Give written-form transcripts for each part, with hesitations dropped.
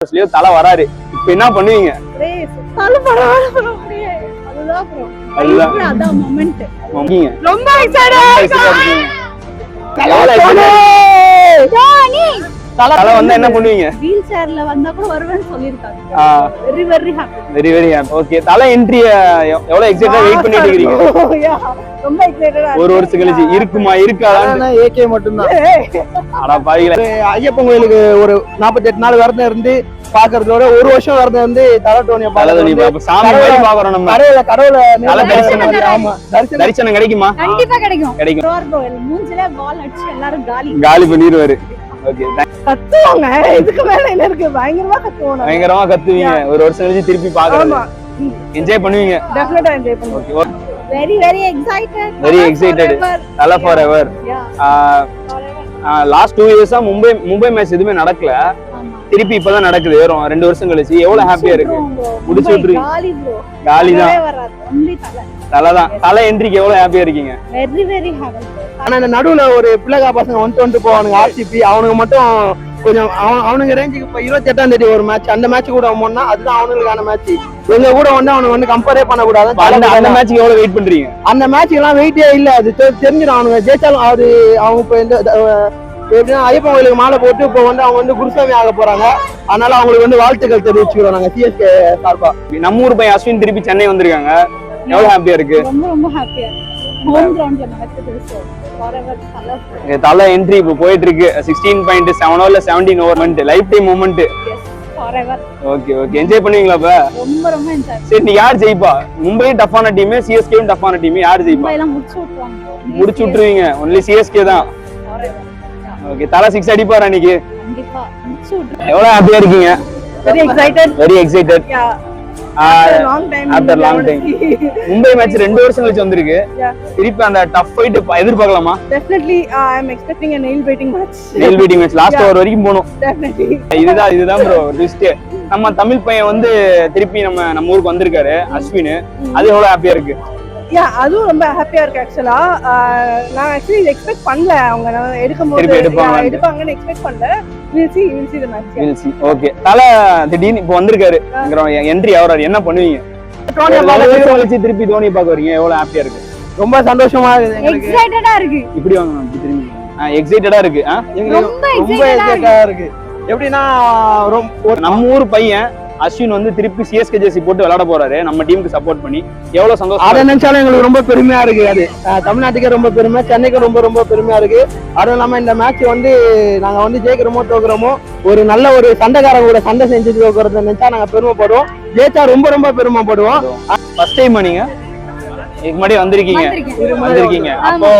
தலை வராரு, இப்ப என்ன பண்ணுவீங்க? தலை வந்தா என்ன பண்ணுவீங்க? வீல் சேர்ல வந்தா கூட வருவேன்னு சொல்லிருக்காங்க. Very very happy. Very very happy. Okay, தலை என்ட்ரி எவ்வளவு எக்ஸைட்டடா வெயிட் பண்ணிட்டு இருக்கீங்க? ரொம்ப எக்ஸைட்டடா. ஒரு வருஷம் கழிச்சு இருக்குமா இருக்காதா? ஏகே மட்டும் தான். அட பாவிகளே, ஐயப்பன் கோயிலுக்கு ஒரு 48 நாள் விரதம் இருந்து பாக்குறதோட ஒரு வருஷம் விரதம் வந்து சாமி மாதிரி பாக்குறோம் நம்ம. கடவுளை தரிசனம் கிடைக்குமா? கண்டிப்பா கிடைக்கும். கிடைக்கும். மூஞ்சில பால் அடிச்சு எல்லாரும் காலி காலி பண்ணிடுவாரு. ஓகே, கத்துவாங்க. இதுக்கு மேல என்ன இருக்கு? பயங்கரமா கத்துவாங்க. பயங்கரமா கத்துவீங்க. ஒரு வருஷம் கழிச்சு திருப்பி பாக்குறோம். என்ஜாய் பண்ணுவீங்க. டெஃபினட்டா என்ஜாய் பண்ணுவோம். Very very excited. Very excited. தலை ஃபாரெவர். லாஸ்ட் 2 இயர்ஸா மும்பை மேட்ச் எதுவுமே நடக்கல. திருப்பி இப்பதான் நடக்குது. வரும் 2 வருஷம் கழிச்சு. எவ்வளவு ஹாப்பியா இருக்கு. முடிச்சு விட்டுருங்க. காலி தான். தலைதான். தலை என்ட்ரிக்கு எவ்வளவு ஹாப்பியா இருக்கீங்க? Very very happy. ஆனா இந்த நடுவுல ஒரு பிள்ளைகா பசங்க 120 போவானுங்க ஆர்சிபி. அவனுக்கு மட்டும் கொஞ்சம் அவனுங்க ரேஞ்சுக்கு இப்ப 28ஆம் தேதி ஒரு மேட்ச், அந்த மேட்ச் கூட போனா அதுதான் அவனுங்களுக்கான மேட்ச். எங்க கூட வந்து அவனுக்கு வந்து கம்பேரே பண்ண கூடாது. அந்த மேட்ச்க்கு எவ்வளவு வெயிட் பண்றீங்க? அந்த மேட்ச் எல்லாம் வெயிட்டே இல்ல. அது தெரிஞ்சிடும். அவனுங்க ஜெயிச்சாலும் அது அவங்க இப்ப இந்த எப்படின்னா ஐயப்பன் கோயிலுக்கு மாலை போட்டு இப்போ வந்து அவங்க வந்து குருசாமி ஆக போறாங்க. அதனால அவங்களுக்கு வந்து வாழ்த்துக்கள் தெரிவிச்சுக்கிறோம் நாங்க சிஎஸ்கே சார்பா. நம்ம ஊர் பையன் அஸ்வின் திருப்பி சென்னை வந்திருக்காங்க. எவ்வளவு ஹாப்பியா இருக்கு? ரொம்ப ரொம்ப ஹாப்பியா இருக்கு. ஹோம் கிரவுண்ட்ல நடக்குது. சோ ஃபாரெவர் தலை என்ட்ரி இப்போ போயிட்டு இருக்கு. 16.7 ஓவர்ல 17 over moment, life time moment. Forever. Okay okay, enjoy பண்ணுவீங்களா? அப்ப ரொம்ப ரொம்ப என்ஜாய். சரி, நீ யார் ஜெயிப்பா? மும்பை டஃப்பான டீம், சிஎஸ்கேவும் டஃப்பான டீம். யார் ஜெயிப்பா? மும்பை எல்லாம் முடிச்சு விட்டுருவாங்க. முடிச்சு விட்டுருவீங்க. ஒன்லி சிஎஸ்கே தான். ஃபாரெவர். ஓகே, தலை 6 அடிப்பாரா இன்னைக்கு? கண்டிப்பா முடிச்சு விட்டுருவாங்க. எவ்வளவு ஹாப்பியா இருக்கீங்க? Very excited. Very excited. After long time. Mumbai match 2 வருஷம் கழிச்சு வந்திருக்கு. திருப்பி அந்த டஃப் ஃபைட் எதிர்பார்க்கலாமா? Definitely I am expecting a nail biting match. nail biting match last over வரைக்கும் போணும். Definitely. இதுதான் ப்ரோ ட்விஸ்ட். நம்ம தமிழ் பையன் வந்து திருப்பி நம்ம ஊருக்கு வந்திருக்காரு அஸ்வின். அது எவ்வளவு ஹாப்பியா இருக்கு? அதுவும் ரொம்ப ஹாப்பியா இருக்கு. ஆக்சுவலா நான் ஆக்சுவலி எக்ஸ்பெக்ட் பண்ணல. அவங்க எடுக்கும்போது எடுப்பாங்கன்னு எக்ஸ்பெக்ட் பண்ணல. we'll see the match. Okay, தலை திடீர்னு இப்போ வந்திருக்காரு. என்ட்ரி ஆவறாரு, என்ன பண்ணுவீங்க? திருப்பி தோனி பார்க்க வரீங்க. எவ்வளவு ஹாப்பியா இருக்கு? ரொம்ப சந்தோஷமா இருக்கு. எங்களுக்கு எக்ஸைட்டடா இருக்கு. இப்படி வாங்க மேம், இப்படி திரும்பி. எக்ஸைட்டடா இருக்கு. ரொம்ப எக்ஸைட்டடா இருக்கு. எப்படின்னா நம்ம ஊர் பையன் அஸ்வின் வந்து திருப்பி சிஎஸ்கே ஜெர்சி போட்டு விளையாட போறாரு. நம்ம டீமுக்கு சப்போர்ட் பண்ணி எவ்வளவு சந்தோஷம். அதை நினைச்சாலும் எங்களுக்கு ரொம்ப பெருமையா இருக்கு. அது தமிழ்நாட்டுக்கே ரொம்ப பெருமை, சென்னைக்கு ரொம்ப ரொம்ப பெருமையா இருக்கு. அதுவும் இல்லாம இந்த மேட்ச் வந்து நாங்க வந்து ஜெயிக்கிறோமோ தோக்குறோமோ, ஒரு நல்ல ஒரு சண்டைக்காரங்க கூட சண்டை செஞ்சு தோக்குறத நினைச்சா நாங்க பெருமைப்படுவோம். ஜெயிச்சா ரொம்ப ரொம்ப பெருமைப்படுவோம். ஃபர்ஸ்ட் டைம் நீங்க இதுக்கு முன்னாடி வந்திருக்கீங்க. அப்போ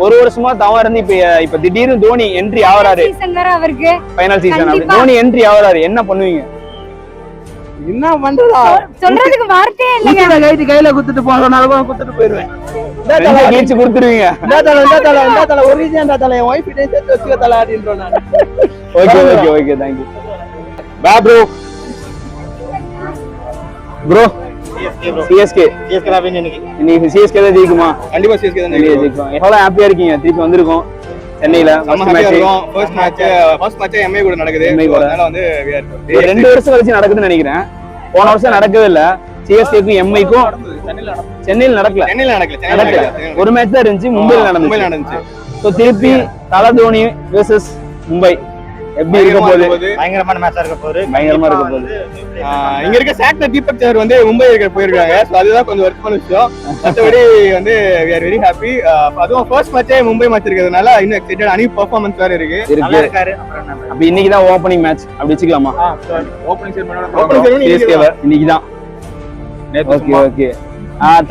ஒரு வருஷமா தவறு இருந்து இப்ப திடீர்னு தோனி என்ட்ரி ஆவறாரு. ஃபைனல் சீசன் தோனி என்ட்ரி ஆவறாரு, என்ன பண்ணுவீங்க? என்ன பண்றதா சொல்றதுக்கு வார்த்தையே இல்லங்க. கையில குத்துட்டு போறனால குத்துட்டு போயிருவேன். கீழ்ச்சி கொடுத்துருவீங்க. ஒரு ரீசன் தலை என் வைஃப் கிட்ட சேர்த்து வச்சுக்க தலை அப்படின்றோம் நான். Okay thank you. Bye bro. CSK தான் இன்னைக்கு சிஎஸ்கே தான் ஜெயிக்குமா? கண்டிப்பா சிஎஸ்கே தான் ஜெயிக்கும். எவ்வளவு ஹாப்பியா இருக்கீங்க? திருப்பி வந்திருக்கோம் சென்னையில. ஃபர்ஸ்ட் மேட்ச் எம்ஐ கூட நடக்குது. அதனால வந்து 2 வருஷம் கழிச்சு நடக்குதுன்னு நினைக்கிறேன். போன வருஷம் நடக்கவே இல்ல. சிஎஸ்கேக்கும் எம்ஐக்கும் சென்னையில நடக்கல. ஒரு மேட்ச் தான் இருந்துச்சு. மும்பைல நடந்துச்சு. சோ திருப்பி தலை தோனி வெர்சஸ் மும்பை எப்படி இருக்க போகுது? பயங்கரமான மேட்சா இருக்க போகுது. இங்க இருக்க சாக்டர் தீபக் சார் வந்து மும்பை போயிருக்காங்க. சோ அதுதான் கொஞ்சம் வர்க்கான விஷயம். மத்தபடி வந்து we are very happy. அதுவும் ஃபர்ஸ்ட் மேட்சே மும்பை மேட்ச் இருக்கிறதுனால இன்னும் எக்ஸைட்டட். அனி பெர்ஃபார்மன்ஸ் வேற இருக்கு. நல்லா இருக்காரு. அப்ப இன்னைக்கு தான் ஓபனிங் மேட்ச் அப்படி வெச்சுக்கலாமா? ஓபனிங் செரமனி சிஎஸ்கே இன்னைக்கு தான். ஓகே.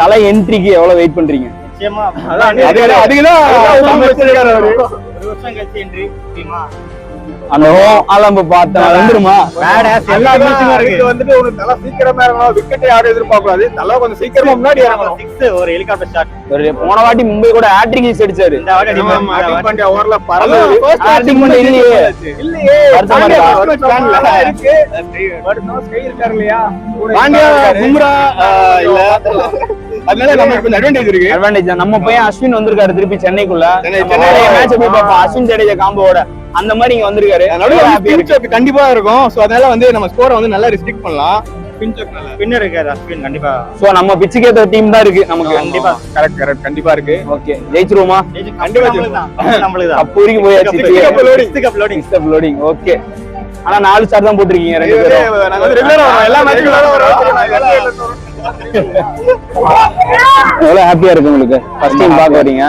தலை என்ட்ரிக்கு எவ்வளவு வெயிட் பண்றீங்க? நிச்சயமா அதுக்குதான் ஒரு வருஷம் கழிச்சு என்ட்ரி டீமா அந்த ஆலம்ப பார்த்தா வந்துருமா? எல்லா மேட்சும் இருக்கு. வந்துட்டு ஒரு தலை சீக்கிரமா இறங்கணும். விக்கெட் யாரும் எதிர்பார்க்கக்கூடாது. தலை கொஞ்சம் சீக்கிரமா முன்னாடி இறங்கணும். 6 ஒரு ஹெலிகாப்டர் ஷாட். ஒரு போன வாட்டி மும்பை கூட ஹேட்ரிக் சிக்ஸ் அடிச்சாரு. இந்த வாட்டி ஹார்திக் பாண்டியா ஓவர்ல பறந்து ஹார்திக் பாண்டியா இல்லையே. இருக்கு. பட் நோ ஸ்கை இருக்காரு இல்லையா? பாண்டியா பும்ரா இல்ல. அதனால நமக்கு கொஞ்சம் அட்வான்டேஜ் இருக்கு. அட்வான்டேஜ் தான். நம்ம பையன் அஸ்வின் வந்திருக்காரு திருப்பி சென்னைக்குள்ள. சென்னை மேட்ச் போய் பார்ப்போம் அஸ்வின் ஜடேஜா காம்போட. அந்த மாதிரி இங்க வந்திருக்காரு. நடுவுல கண்டிப்பா இருக்கும். சோ அதனால வந்து நம்ம ஸ்கோரை வந்து நல்லா ரெஸ்ட்ரிக்ட் பண்ணலாம். ஸ்பின்னர் இருக்காரு அஸ்வின் கண்டிப்பா. சோ நம்ம பிச்சுக்கு ஏத்த டீம் தான் இருக்கு நமக்கு. கண்டிப்பா கரெக்ட் கண்டிப்பா இருக்கு. ஓகே ஜெயிச்சிருவோமா? கண்டிப்பா நம்மளுக்கு தான். கப் வரைக்கும் போயாச்சு. Cup loading. ஓகே. ஆனா 4 ஸ்டார் தான் போட்டிருக்கீங்க ரெண்டு பேரும். நாங்க வந்து ரெகுலரா வரோம். எல்லா மேட்ச்க்கும் வரோம். எவ்வளவு ஹாப்பியா இருக்கு உங்களுக்கு ஃபர்ஸ்ட் டைம் பார்க்க வரீங்க?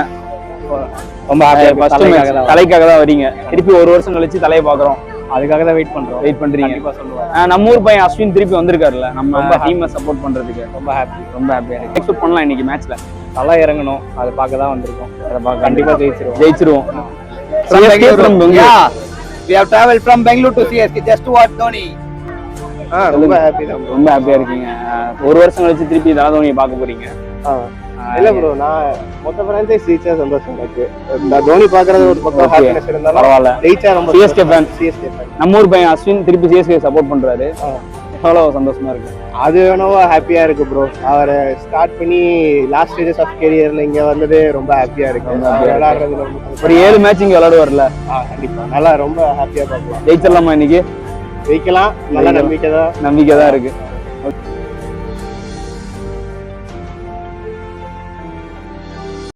ரொம்ப ஹாப்பியா ஃபர்ஸ்ட் டைம் தலைக்காக தான் வரீங்க. திருப்பி ஒரு வருஷம் கழிச்சு தலையை பாக்குறோம். அதுக்காக தான் வெயிட் பண்றோம். வெயிட் பண்றீங்க. கண்டிப்பா சொல்லுவேன். நம்ம ஊர் பையன் அஸ்வின் திருப்பி வந்திருக்காருல்ல நம்ம டீமை சப்போர்ட் பண்றதுக்கு. ரொம்ப ஹாப்பி. ரொம்ப ஹாப்பியா இருக்கு. எக்ஸ்பெக்ட் பண்ணலாம் இன்னைக்கு மேட்ச்ல. நல்லா இறங்கணும். அதை பார்க்க தான் வந்திருக்கோம். அதை பார்க்க கண்டிப்பா ஜெயிச்சிருவோம். Yeah, we have traveled from Bangalore to CSK just to watch Dhoni. ரொம்ப ஹாப்பி தான். ரொம்ப ஹாப்பியா இருக்கீங்க. ஒரு வருஷம் கழிச்சு திருப்பி தோனியை பார்க்க போறீங்க. இல்ல ப்ரோ நான் மொத்த பிரான்சைஸ் ஜெயிச்சா சந்தோஷம் இருக்கு. இந்த தோனி பாக்குறது ஒரு பக்கம் ஹாப்பினஸ் இருந்தாலும் பரவாயில்ல. ஜெயிச்சா ரொம்ப CSK fan. CSK fan. நம்ம ஊர் பையன் அஸ்வின் திருப்பி CSK சப்போர்ட் பண்றாரு. எவ்வளவு சந்தோஷமா இருக்கு. அது வேணவோ ஹாப்பியா இருக்கு ப்ரோ. அவர் ஸ்டார்ட் பண்ணி லாஸ்ட் ஸ்டேஜஸ் ஆஃப் கெரியர்ல இங்க வந்தது ரொம்ப ஹாப்பியா இருக்கு. விளையாடுறதுல ஒரு 7 மேட்ச் இங்க விளையாடுவார்ல. கண்டிப்பா நல்லா ரொம்ப ஹாப்பியா பார்க்கலாம். ஜெயிச்சிடலாமா இன்னைக்கு? ஜெயிக்கலாம். நல்ல நம்பிக்கை தான் நம்பிக்கை தான் இருக்கு.